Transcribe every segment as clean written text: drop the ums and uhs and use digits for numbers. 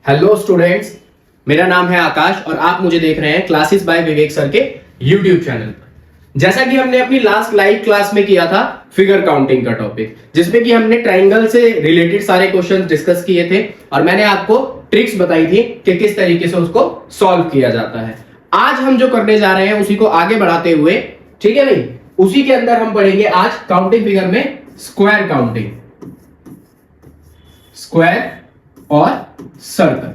Hello students, मेरा नाम है आकाश और आप मुझे देख रहे हैं क्लासेस बाय विवेक सर के यूट्यूब चैनल पर। जैसा कि हमने अपनी लास्ट लाइव क्लास में किया था फिगर काउंटिंग का टॉपिक, जिसमें कि हमने ट्रायंगल से रिलेटेड सारे क्वेश्चंस डिस्कस किए थे और मैंने आपको ट्रिक्स बताई थी कि किस तरीके से उसको सॉल्व किया जाता है। आज हम जो करने जा रहे हैं उसी को आगे बढ़ाते हुए, ठीक है नहीं, उसी के अंदर हम पढ़ेंगे आज काउंटिंग फिगर में स्क्वायर काउंटिंग, स्क्वायर और सर्कल।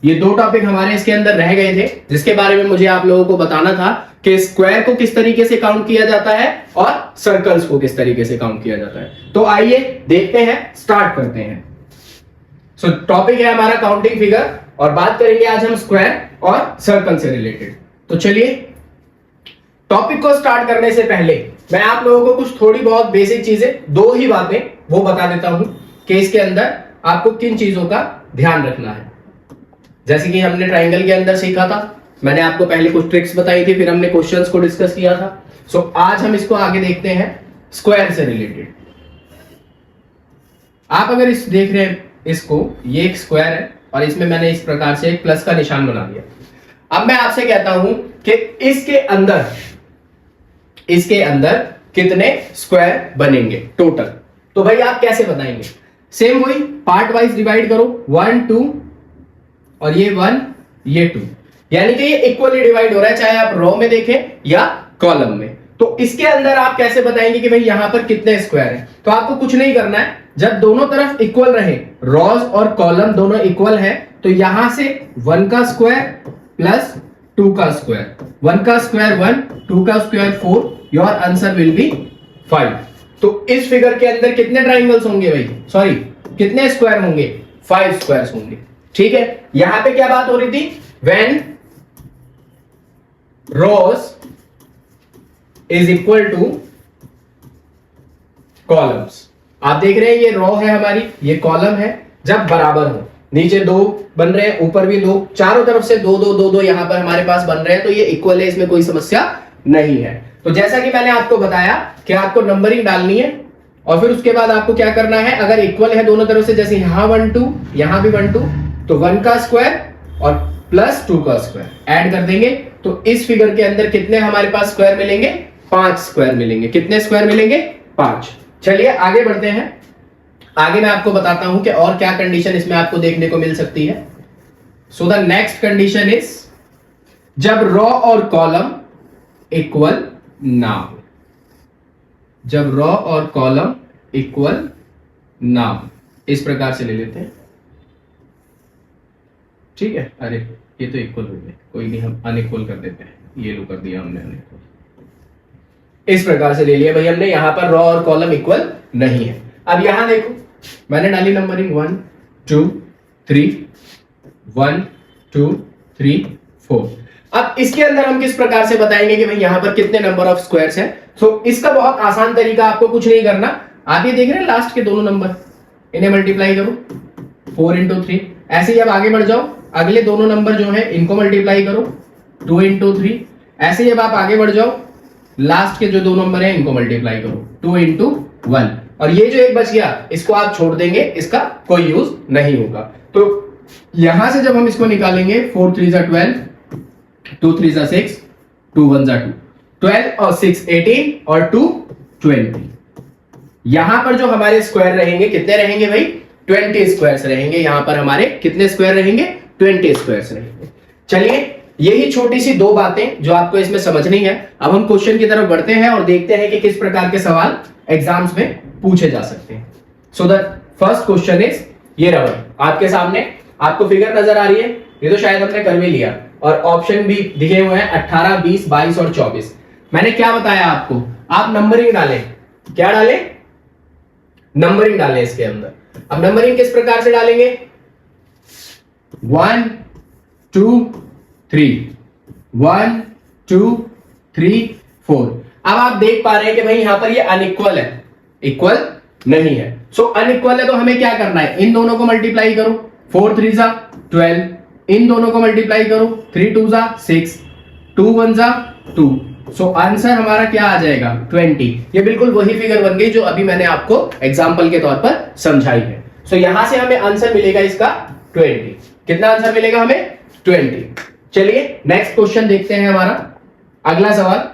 ये दो टॉपिक हमारे इसके अंदर रह गए थे, जिसके बारे में मुझे आप लोगों को बताना था कि स्क्वायर को किस तरीके से काउंट किया जाता है और सर्कल्स को किस तरीके से काउंट किया जाता है। तो आइए देखते हैं, स्टार्ट करते हैं। सो टॉपिक है हमारा काउंटिंग फिगर और बात करेंगे आज हम स्क्वायर और सर्कल से रिलेटेड। तो चलिए, टॉपिक को स्टार्ट करने से पहले मैं आप लोगों को कुछ थोड़ी बहुत बेसिक चीजें, दो ही बातें वो बता देता हूं कि इसके अंदर आपको किन चीजों का ध्यान रखना है। जैसे कि हमने ट्रायंगल के अंदर सीखा था, मैंने आपको पहले कुछ ट्रिक्स बताई थी, फिर हमने क्वेश्चंस को डिस्कस किया था। सो आज हम इसको आगे देखते हैं स्क्वायर से रिलेटेड। आप अगर इस देख रहे हैं इसको, ये एक स्क्वायर है और इसमें मैंने इस प्रकार से एक प्लस का निशान बना दिया। अब मैं आपसे कहता हूं कि इसके अंदर कितने स्क्वायर बनेंगे टोटल। तो भाई आप कैसे बताएंगे? सेम वही पार्ट वाइज डिवाइड करो, 1 2 और ये 1 ये 2, यानी कि ये इक्वली डिवाइड हो रहा है, चाहे आप रो में देखें या कॉलम में। तो इसके अंदर आप कैसे बताएंगे कि भाई यहां पर कितने स्क्वायर हैं? तो आपको कुछ नहीं करना है, जब दोनों तरफ इक्वल रहे, रोज और कॉलम दोनों इक्वल है, तो यहां से 1 का स्क्वायर प्लस 2 का स्क्वायर, 1 का स्क्वायर 1, 2 का square 4, your answer will be 5। तो इस फिगर के अंदर कितने ट्रायंगल्स होंगे भाई? सॉरी, कितने स्क्वायर होंगे? 5 स्क्वायर्स होंगे। ठीक है, यहां पे क्या बात हो रही थी? When rows is equal to columns. आप देख रहे हैं ये रो है हमारी, ये कॉलम है। जब बराबर हो, नीचे 2 बन रहे हैं, ऊपर भी 2, चारों तरफ से 2 2 2 2 यहां पर हमारे पास बन रहे हैं, तो ये इक्वल है, इसमें कोई समस्या नहीं है। तो जैसा कि मैंने आपको बताया कि आपको नंबरिंग डालनी है और फिर उसके बाद आपको क्या करना है, अगर इक्वल है दोनों तरफ से, जैसे यहां 1 2 यहां भी 1 2, तो 1 का स्क्वायर और प्लस 2 का स्क्वायर ऐड कर देंगे। तो इस फिगर के अंदर कितने हमारे पास स्क्वायर मिलेंगे? 5 स्क्वायर मिलेंगे। कितने स्क्वायर मिलेंगे? 5। चलिए आगे बढ़ते हैं। आगे मैं आपको बताता हूं कि और क्या कंडीशन इसमें आपको देखने को मिल सकती है। So the next condition is, जब रो और कॉलम इक्वल ना हो, जब रो और कॉलम इक्वल ना हो, इस प्रकार से ले लेते हैं। ठीक है, अरे ये तो इक्वल हो गए, कोई नहीं, हम अनइक्वल कर देते हैं। ये लो कर दिया हमने अनइक्वल, इस प्रकार से ले लिया भाई हमने। यहां पर रो और कॉलम इक्वल नहीं है। अब यहां देखो, मैंने डाली नंबरिंग 1 2 3, 1 2 3 4। अब इसके अंदर हम किस प्रकार से बताएंगे कि भाई यहां पर कितने नंबर ऑफ स्क्वायर्स हैं? सो इसका बहुत आसान तरीका, आपको कुछ नहीं करना। आप ये देख रहे हैं लास्ट के दोनों नंबर, इन्हें मल्टीप्लाई करो 4 into 3। ऐसे ही अब आगे बढ़ जाओ, अगले दोनों नंबर जो है इनको मल्टीप्लाई करो 2 into 3। ऐसे ही अब आप आगे बढ़ जाओ, लास्ट के जो दो नंबर हैं इनको मल्टीप्लाई करो 2 into 1। और ये जो एक बच गया, इसको आप छोड़ देंगे, इसका कोई यूज नहीं होगा। तो यहां से जब हम इसको निकालेंगे, 4 3 जा 12, 2 3 जा 6, 2 1 जा 2, 12 और 6 18 और 2 20। यहां पर जो हमारे स्क्वायर रहेंगे, कितने रहेंगे भाई? 20 स्क्वायर्स रहेंगे। यहां पर हमारे कितने स्क्वायर रहेंगे? 20 स्क्वायर्स रहेंगे। चलिए, यही छोटी सी दो बातें जो आपको इसमें समझनी है। अब हम क्वेश्चन की तरफ बढ़ते हैं और देखते हैं कि किस प्रकार के सवाल एग्जाम्स में पूछे जा सकते हैं। So the first question is, ये रहा आपके सामने, आपको फिगर नजर आ रही है, ये तो शायद हमने कर भी लिया और ऑप्शन भी दिखे हुए हैं 18 20 22 और 24। मैंने क्या बताया आपको? आप नंबरिंग डालें। क्या डालें? नंबरिंग डालें इसके अंदर। अब नंबरिंग किस प्रकार से डालेंगे? 1 2 3, 1 2 3 4। अब आप देख पा रहे हैं कि भाई यहां पर ये अनइक्वल है, इक्वल नहीं है। सो अनइक्वल है तो हमें क्या करना है? इन दोनों को मल्टीप्लाई करो, 4 3 जा 12, इन दोनों को मल्टीप्लाई करो, 3 2 जा 6, 2 1 जा 2। सो आंसर हमारा क्या आ जाएगा? 20। ये बिल्कुल वही फिगर बन गई जो अभी मैंने आपको एग्जाम्पल के तौर पर समझाई है। सो यहां से हमें आंसर मिलेगा इसका 20। कितना आंसर मिलेगा हमें? 20। चलिए नेक्स्ट क्वेश्चन देखते हैं हमारा अगला सवाल।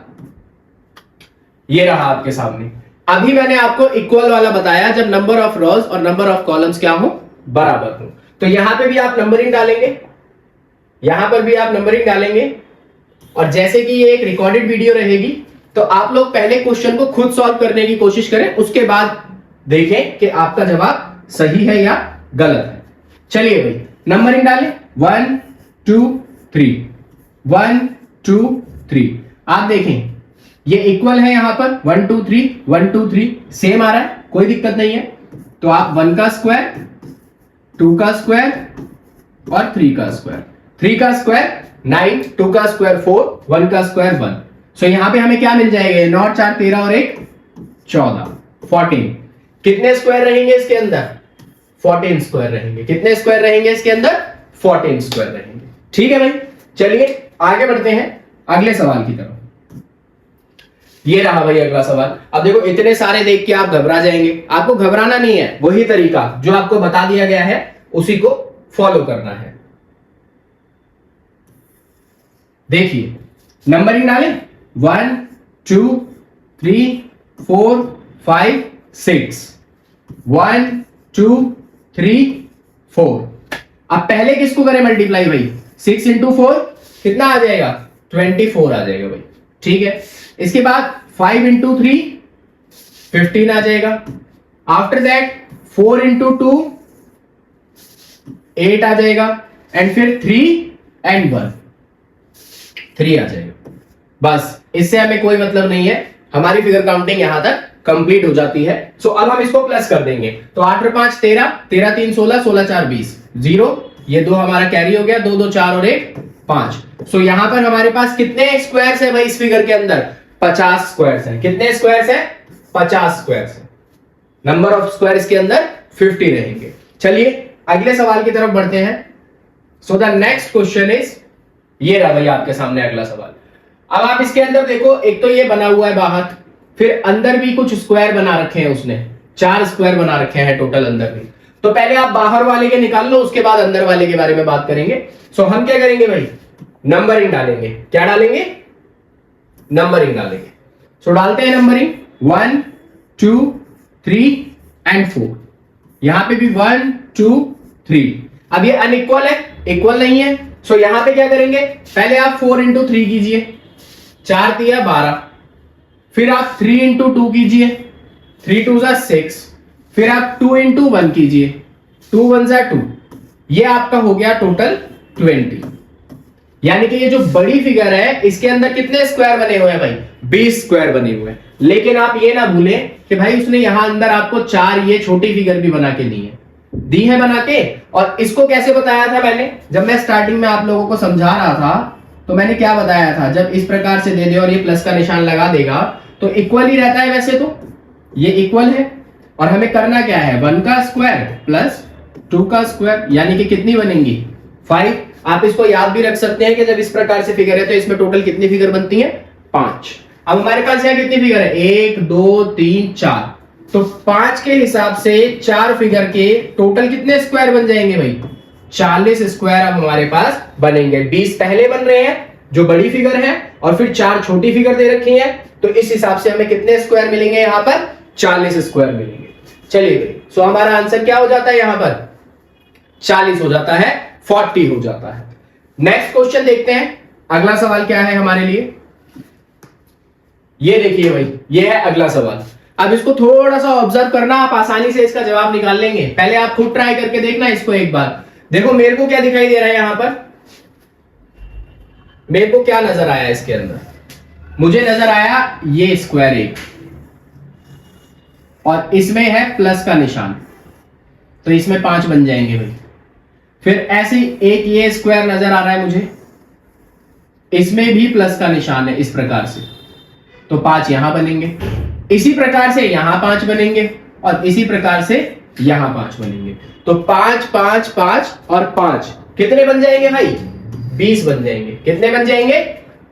ये रहा आपके सामने। अभी मैंने आपको इक्वल वाला बताया जब नंबर ऑफ रोज और नंबर ऑफ कॉलम्स क्या हो? बराबर हो। तो यहां पे भी आप नंबरिंग डालेंगे, यहां पर भी आप नंबरिंग डालेंगे, और जैसे कि ये एक रिकॉर्डेड वीडियो रहेगी तो आप लोग पहले क्वेश्चन को खुद सॉल्व करने की कोशिश करें, उसके बाद देखें कि आपका जवाब सही है या गलत है। चलिए भाई नंबरिंग डालें, 1 2 3, 1 2 3। आप देखें ये इक्वल है, यहां पर 1 2 3 1 2 3 सेम आ रहा है, कोई दिक्कत नहीं है। तो आप 1 का स्क्वायर, 2 का स्क्वायर और 3 का स्क्वायर। 3 का स्क्वायर 9, 2 का स्क्वायर 4, 1 का स्क्वायर 1। सो यहां पे हमें क्या मिल जाएगा? 9 4 13 और 1 14, 14। कितने स्क्वायर रहेंगे इसके अंदर? 14 स्क्वायर रहेंगे। कितने स्क्वायर रहेंगे इसके अंदर? 14 स्क्वायर रहेंगे। ठीक है भाई, चलिए आगे बढ़ते हैं अगले सवाल की तरफ। ये रहा भाई अगला सवाल। अब देखो इतने सारे देख के आप घबरा जाएंगे, आपको घबराना नहीं है, वही तरीका जो आपको बता दिया गया है उसी को फॉलो करना है। देखिए नंबरिंग डालें, 1 2 3 4 5 6, 1 2 3 4। अब पहले किसको करें मल्टीप्लाई भाई? 6 इंटू 4 कितना आ जाएगा? 24 आ जाएगा भाई। ठीक है, इसके बाद 5 इंटू 3 15 आ जाएगा। आफ्टर दैट 4 इंटू 2 8 आ जाएगा, एंड फिर 3 एंड 1 3 आ जाएगा। बस इससे हमें कोई मतलब नहीं है, हमारी फिगर काउंटिंग यहां तक कंप्लीट हो जाती है। सो अब हम इसको प्लस कर देंगे। तो 8 और 5 13, 13 3 16, 16 4 20, 0। ये 2 हमारा कैरी हो गया, 2 2 4 और 1 5। सो यहां पर हमारे पास कितने स्क्वायर्स है भाई इस फिगर के अंदर? 50 स्क्वायर्स है। कितने स्क्वायर्स है? 50 स्क्वायर्स है। नंबर ऑफ स्क्वायर्स के अंदर 50 रहेंगे। चलिए अगले सवाल की तरफ बढ़ते हैं। So the next question is, ये रहा भाई आपके सामने अगला सवाल। अब आप इसके अंदर देखो, एक तो ये बना हुआ है बाहर, फिर अंदर भी कुछ स्क्वायर बना रखे हैं उसने, 4 स्क्वायर बना रखे हैं टोटल अंदर भी। तो पहले आप बाहर वाले के निकाल लो, उसके बाद अंदर वाले के बारे में बात करेंगे। सो हम क्या करेंगे भाई? नंबरिंग डालेंगे। क्या डालेंगे? नंबरिंग डालेंगे। सो डालते हैं नंबरिंग, 1 2 3 एंड 4। यहां पे भी 1 2 3। अब ये अनइक्वल है, इक्वल नहीं है। सो यहां पे क्या करेंगे? पहले आप 4 इंटू 3 कीजिए, 4 3 12। फिर आप 3 इंटू 2 कीजिए, 3 2 6। फिर आप 2 इंटू 1 कीजिए, 2 1 2। ये आपका हो गया टोटल 20। यानी कि ये जो बड़ी फिगर है इसके अंदर कितने स्क्वायर बने हुए हैं भाई? 20 स्क्वायर बने हुए हैं। लेकिन आप ये ना भूलें कि भाई उसने यहां अंदर आपको 4 ये छोटी फिगर भी बना के दी है बना के। और इसको कैसे बताया था मैंने? जब मैं स्टार्टिंग में आप लोगों को समझा रहा था तो मैंने क्या बताया था? जब इस प्रकार से दे दे और ये प्लस का निशान लगा देगा तो इक्वल ही रहता है। वैसे तो ये इक्वल है, और हमें करना क्या है? 1 का स्क्वायर प्लस 2 का स्क्वायर, यानी कि कितनी बनेंगी? 5। आप इसको याद भी रख सकते हैं कि जब इस प्रकार से फिगर है तो इसमें टोटल कितनी फिगर बनती है? 5। अब हमारे पास यहाँ कितनी फिगर है? 1 2 3 4। तो 5 के हिसाब से 4 फिगर के टोटल कितने स्क्वायर बन जाएंगे भाई? 40 स्क्वायर अब हमारे पास बनेंगे। 20 पहले बन रहे हैं जो बड़ी फिगर है, और फिर 4 छोटी फिगर दे रखी है। तो इस हिसाब से हमें कितने स्क्वायर मिलेंगे? यहां पर 40 स्क्वायर मिलेंगे। चलिए भाई, सो हमारा आंसर क्या हो जाता है? यहां पर 40 हो जाता है, 40 हो जाता है। नेक्स्ट क्वेश्चन देखते हैं, अगला सवाल क्या है हमारे लिए। ये देखिए भाई, ये है अगला सवाल। अब इसको थोड़ा सा ऑब्जर्व करना, आप आसानी से इसका जवाब निकाल लेंगे। पहले आप खुद ट्राई करके देखना इसको एक बार। देखो मेरे को क्या दिखाई दे रहा है यहां पर? मेरे को क्या नजर आया इसके अंदर? मुझे नजर आया ये स्क्वायर एक, और इसमें है प्लस का निशान, तो इसमें 5 बन जाएंगे भाई। फिर ऐसे एक ये स्क्वायर नजर आ रहा है मुझे, इसमें भी प्लस का निशान है इस प्रकार से, तो 5 यहां बनेंगे। इसी प्रकार से यहां 5 बनेंगे, और इसी प्रकार से यहां 5 बनेंगे। तो 5 5 5 और 5 कितने बन जाएंगे भाई? 20 बन जाएंगे। कितने बन जाएंगे?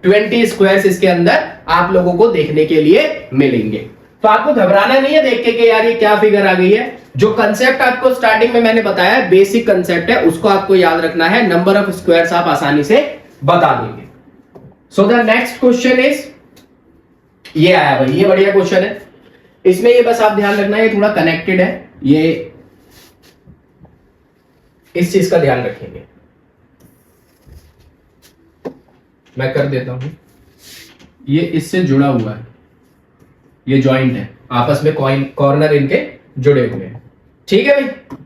20 स्क्वायर्स इसके अंदर आप लोगों को देखने के लिए मिलेंगे। तो आपको घबराना नहीं है देख के कि यार ये क्या फिगर आ गई है। जो कंसेप्ट आपको स्टार्टिंग में मैंने बताया, बेसिक कंसेप्ट है, उसको आपको याद रखना है। नंबर ऑफ स्क्वायर्स आप आसानी से बता देंगे। So the next question is, ये आया भाई, ये बढ़िया क्वेश्चन है। इसमें ये बस आप ध्यान रखना, ये थोड़ा कनेक्टेड है, ये इस चीज का ध्यान रखेंगे। मैं कर देता हूं, ये इससे जुड़ा हुआ है, ये जॉइंट है, आपस में कॉर्नर इनके जुड़े हुए हैं। ठीक है भाई,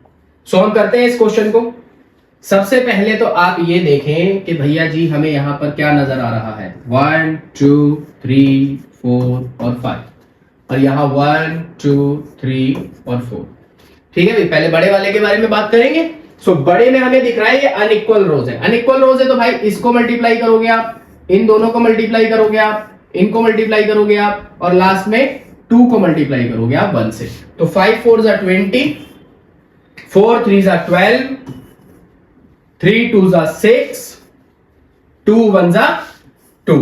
सो हम करते हैं इस क्वेश्चन को। सबसे पहले तो आप ये देखें कि भैया जी हमें यहां पर क्या नजर आ रहा है, 1 2 3 4 और 5, और यहां 1 2 3 और 4। ठीक है भाई, पहले बड़े वाले के बारे में बात करेंगे। सो बड़े में हमें दिख रहा है ये अनइक्वल रोज है। अनइक्वल रोज है तो भाई इसको मल्टीप्लाई करोगे आप, इन दोनों को मल्टीप्लाई करोगे आप, इनको मल्टीप्लाई करोगे आप, और लास्ट में 2 को मल्टीप्लाई करोगे आप 1 से। तो 5 4 are 20, 4 3 are 12, 3 2 are 6, 2 1 are 2।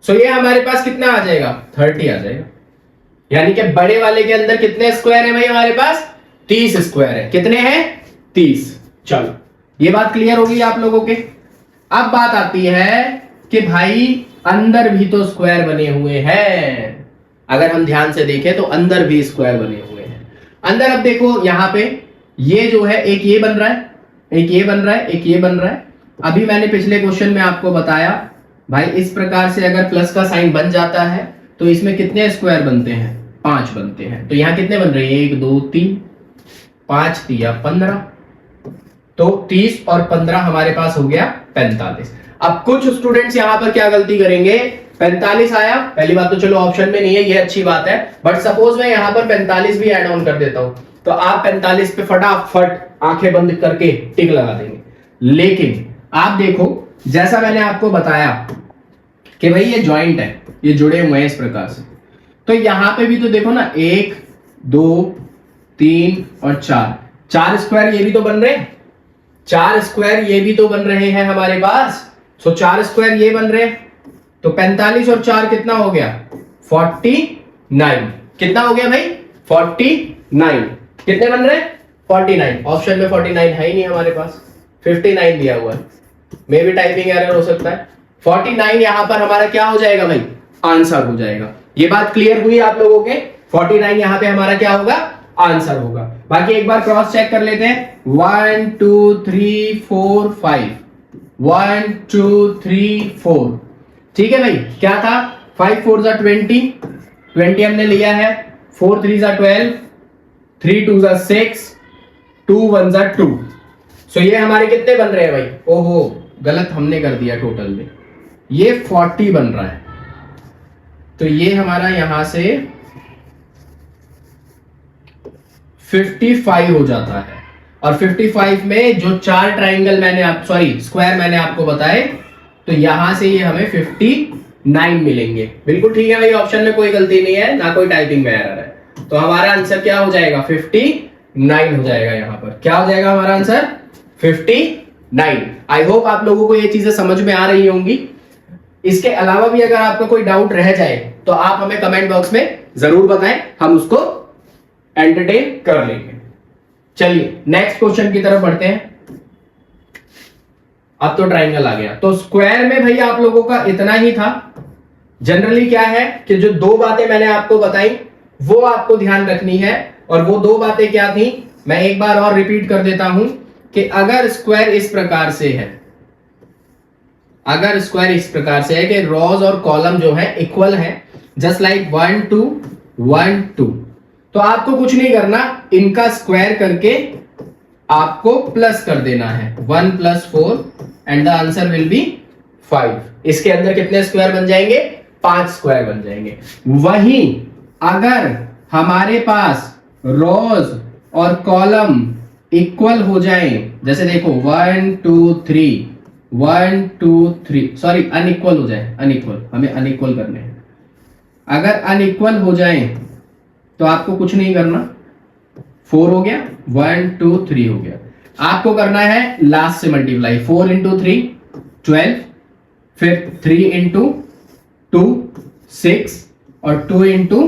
सो ये हमारे पास कितना आ जाएगा, 30 आ जाएगा। यानी कि बड़े वाले के अंदर कितने स्क्वायर है भाई, हमारे पास 30 स्क्वायर है। कितने हैं, 30। चलो ये बात क्लियर होगी आप लोगों के। अब बात आती है कि भाई अंदर भी तो स्क्वायर बने हुए हैं। अगर हम ध्यान से देखें तो अंदर भी स्क्वायर बने हुए हैं। अंदर अब देखो यहां पे ये जो है, एक ये बन रहा है, एक ये बन रहा है, एक ये बन रहा है। अभी मैंने पिछले क्वेश्चन में आपको बताया भाई, इस प्रकार से अगर प्लस का साइन बन जाता है तो इसमें कितने स्क्वायर बनते हैं, 5 बनते हैं। तो यहां कितने बन रहे हैं, 1 2 3 5 3 15, तो 30 और 15 हमारे पास हो गया 45। अब कुछ स्टूडेंट्स यहां पर क्या गलती करेंगे, 45 आया, पहली बात तो चलो ऑप्शन में नहीं है, ये अच्छी बात है, बट सपोज मैं यहां पर 45 भी ऐड ऑन कर देता हूं तो आप 45 पे फटाफट आंखें बंद करके टिक लगा देंगे। लेकिन आप देखो, जैसा मैंने आपको बताया कि भाई ये जॉइंट है, ये जुड़े हुए हैं इस प्रकार से, तो यहां पे भी तो देखो ना, 1 2 3 और 4 स्क्वायर ये भी तो बन रहे हैं, 4 स्क्वायर ये भी तो बन रहे हैं हमारे पास। सो 4 स्क्वायर ये बन रहे हैं, तो 45 और 4 कितना हो गया, 49। कितना हो गया भाई, 49। कितने बन रहे हैं, 49। ऑप्शन में 49 है ही नहीं हमारे पास, 59 दिया हुआ है, मे भी टाइपिंग एरर हो सकता है। 49 यहां पर हमारा क्या हो जाएगा भाई, आंसर हो जाएगा। ये बात क्लियर हुई आप लोगों के, 49 यहां पे हमारा क्या होगा, आंसर होगा। बाकी एक बार क्रॉस चेक कर लेते हैं, 1 2 3 4 5, 1 2 3 4। ठीक है भाई, क्या था, 5 4 are 20 हमने लिया है, 4 3 are 12, 3 2 are 6, 2 1 are 2। सो ये हमारे कितने बन रहे हैं भाई, ओहो गलत हमने कर दिया, टोटल में ये 40 बन रहा है। तो ये हमारा यहां से 55 हो जाता है, और 55 में जो 4 ट्राइंगल स्क्वायर मैंने आपको बताए, तो यहां से ये हमें 59 मिलेंगे। बिल्कुल ठीक है भाई, ऑप्शन में कोई गलती नहीं है, ना कोई टाइपिंग में एरर है। तो हमारा आंसर क्या हो जाएगा, 59 हो जाएगा। यहां पर क्या हो जाएगा हमारा आंसर, 59। आई होप आप लोगों को ये चीजें समझ में आ रही होंगी। इसके अलावा भी अगर आपका कोई डाउट रह जाए तो आप हमें कमेंट बॉक्स में जरूर बताएं, हम उसको एंटरटेन कर लेंगे। चलिए नेक्स्ट क्वेश्चन की तरफ बढ़ते हैं। अब तो ट्राइंगल आ गया, तो स्क्वायर में भाई आप लोगों का इतना ही था। जनरली क्या है कि जो 2 बातें मैंने आपको बताई वो आपको ध्यान रखनी है, और वो 2 बातें क्या थी, मैं एक बार और रिपीट कर देता हूं कि अगर स्क्वायर इस प्रकार से है, अगर स्क्वायर इस प्रकार से है कि रोज और कॉलम जो है इक्वल है, जस्ट लाइक 1 2 1 2, तो आपको कुछ नहीं करना, इनका स्क्वायर करके आपको प्लस कर देना है, 1 + 4 and the answer will be 5। इसके अंदर कितने स्क्वायर बन जाएंगे, 5 स्क्वायर बन जाएंगे। वहीं अगर हमारे पास रोज और कॉलम इक्वल हो जाए, जैसे देखो 1 2 3 1 2 3, सॉरी अनइक्वल हो जाए, अनइक्वल, हमें अनइक्वल करने हैं। अगर अनइक्वल हो जाए तो आपको कुछ नहीं करना, 4 हो गया, 1 2 3 हो गया, आपको करना है लास्ट से मल्टीप्लाई, 4 × 3 12, फिर 3 × 2 6, और 2 ×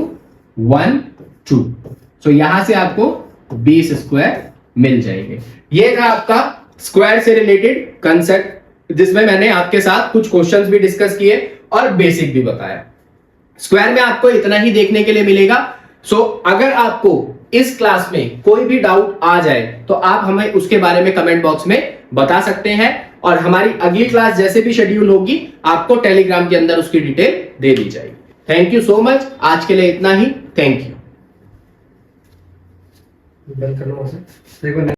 1 2। सो यहां से आपको 20 स्क्वायर मिल जाएंगे। ये था आपका स्क्वायर से रिलेटेड कंसेप्ट, जिसमें मैंने आपके साथ कुछ क्वेश्चंस भी डिस्कस किए और बेसिक भी बताया। स्क्वायर में आपको इतना ही देखने के लिए मिलेगा। सो अगर आपको इस क्लास में कोई भी डाउट आ जाए तो आप हमें उसके बारे में कमेंट बॉक्स में बता सकते हैं, और हमारी अगली क्लास जैसे भी शेड्यूल होगी आपको टेलीग्राम के अंदर उसकी डिटेल दे दी जाएगी। थैंक यू सो मच, आज के लिए इतना ही। Thank you.